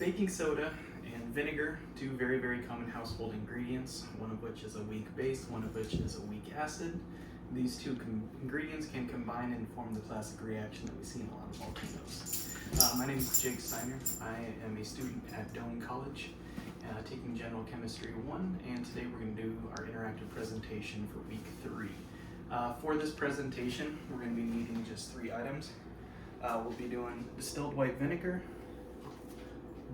baking soda and vinegar, two very, very common household ingredients, one of which is a weak base, one of which is a weak acid. These two ingredients can combine and form the classic reaction that we see in a lot of volcanoes. My name is Jake Steiner. I am a student at Doane College, taking General Chemistry 1, and today we're going to do our interactive presentation for week 3. For this presentation, we're going to be needing just 3 items. We'll be doing distilled white vinegar,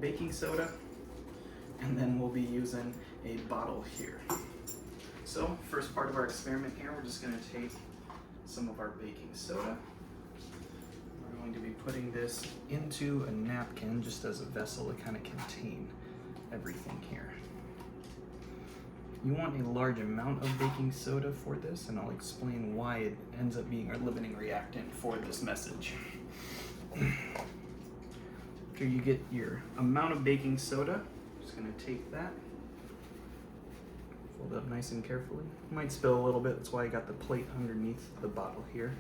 baking soda, and then we'll be using a bottle here. So, first part of our experiment here, we're just going to take some of our baking soda. We're going to be putting this into a napkin just as a vessel to kind of contain everything here. You want a large amount of baking soda for this, and I'll explain why it ends up being our limiting reactant for this message. After you get your amount of baking soda, I'm just going to take that, fold it up nice and carefully. You might spill a little bit, that's why I got the plate underneath the bottle here.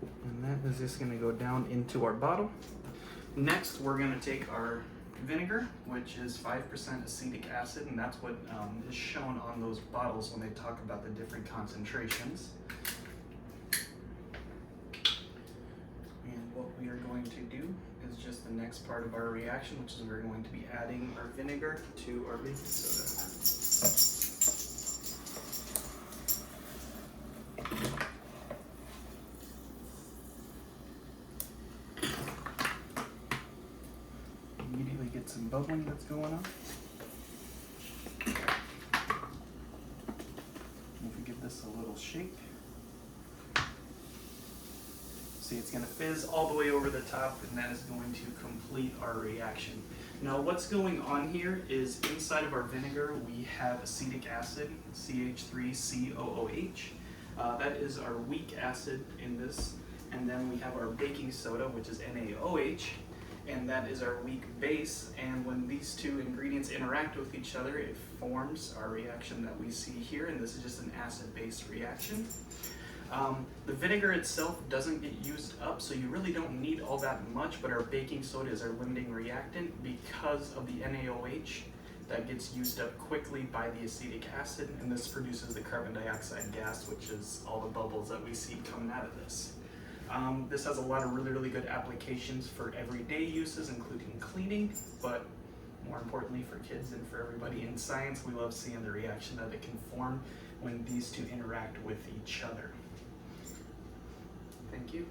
And that is just going to go down into our bottle. Next, we're going to take our vinegar, which is 5% acetic acid, and that's what is shown on those bottles when they talk about the different concentrations. And what we are going to do is just the next part of our reaction, which is we're going to be adding our vinegar to our baking soda. Immediately get some bubbling that's going on. If we give this a little shake, see it's going to fizz all the way over the top, and that is going to complete our reaction. Now what's going on here is inside of our vinegar we have acetic acid, CH3COOH. That is our weak acid in this, and then we have our baking soda, which is NaOH, and that is our weak base, and when these two ingredients interact with each other, it forms our reaction that we see here, and this is just an acid-base reaction. The vinegar itself doesn't get used up, so you really don't need all that much, but our baking soda is our limiting reactant because of the NaOH that gets used up quickly by the acetic acid, and this produces the carbon dioxide gas, which is all the bubbles that we see coming out of this. This has a lot of really good applications for everyday uses, including cleaning, but more importantly for kids and for everybody in science, we love seeing the reaction that it can form when these two interact with each other. Thank you.